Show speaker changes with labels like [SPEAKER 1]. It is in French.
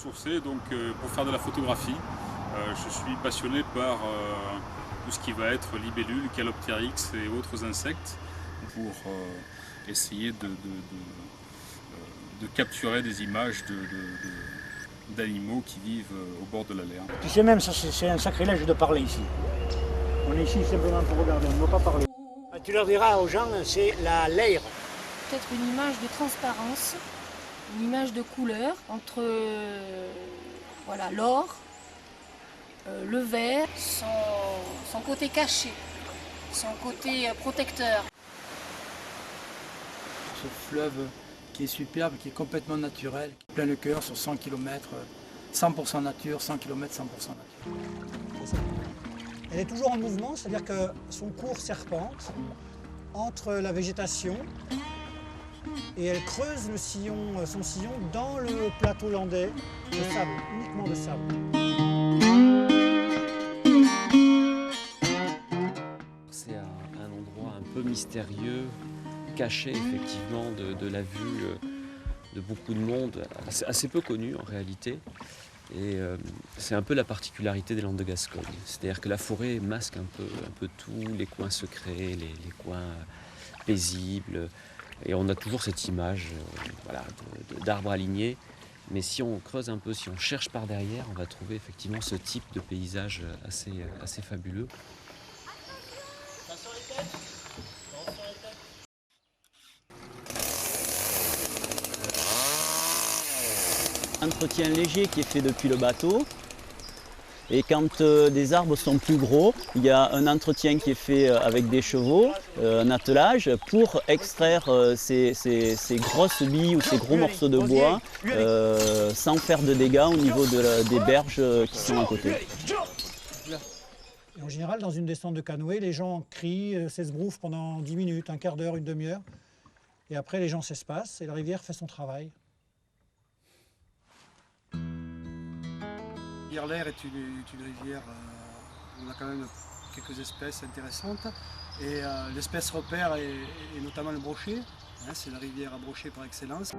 [SPEAKER 1] ressourcer donc, pour faire de la photographie. Je suis passionné par tout ce qui va être libellules, caloptérix et autres insectes pour essayer de capturer des images d'animaux qui vivent au bord de la Lerne.
[SPEAKER 2] Tu sais même, c'est un sacrilège de parler ici. On est ici simplement pour regarder, on ne va pas parler. Tu leur diras aux gens, c'est la Leyre.
[SPEAKER 3] Peut-être une image de transparence, une image de couleur entre voilà, l'or, le vert, son côté caché, son côté protecteur.
[SPEAKER 4] Ce fleuve qui est superbe, qui est complètement naturel, plein le cœur sur 100 km, 100% nature, 100 km, 100% nature.
[SPEAKER 5] Elle est toujours en mouvement, c'est-à-dire que son cours serpente entre la végétation et elle creuse son sillon dans le plateau landais de sable, uniquement de sable.
[SPEAKER 6] C'est un endroit un peu mystérieux, caché effectivement de la vue de beaucoup de monde, assez peu connu en réalité. Et c'est un peu la particularité des Landes de Gascogne. C'est-à-dire que la forêt masque un peu tout, les coins secrets, les coins paisibles. Et on a toujours cette image voilà, d'arbres alignés. Mais si on creuse un peu, si on cherche par derrière, on va trouver effectivement ce type de paysage assez fabuleux.
[SPEAKER 7] Entretien léger qui est fait depuis le bateau. Et quand des arbres sont plus gros, il y a un entretien qui est fait avec des chevaux, un attelage, pour extraire ces grosses billes ou ces gros morceaux de bois sans faire de dégâts au niveau des berges qui sont à côté.
[SPEAKER 5] Et en général, dans une descente de canoë, les gens crient, s'esbrouffent pendant 10 minutes, un quart d'heure, une demi-heure. Et après, les gens s'espacent et la rivière fait son travail.
[SPEAKER 8] L'Aire est une rivière où on a quand même quelques espèces intéressantes. Et l'espèce repère est notamment le brochet. C'est la rivière à brochet par excellence.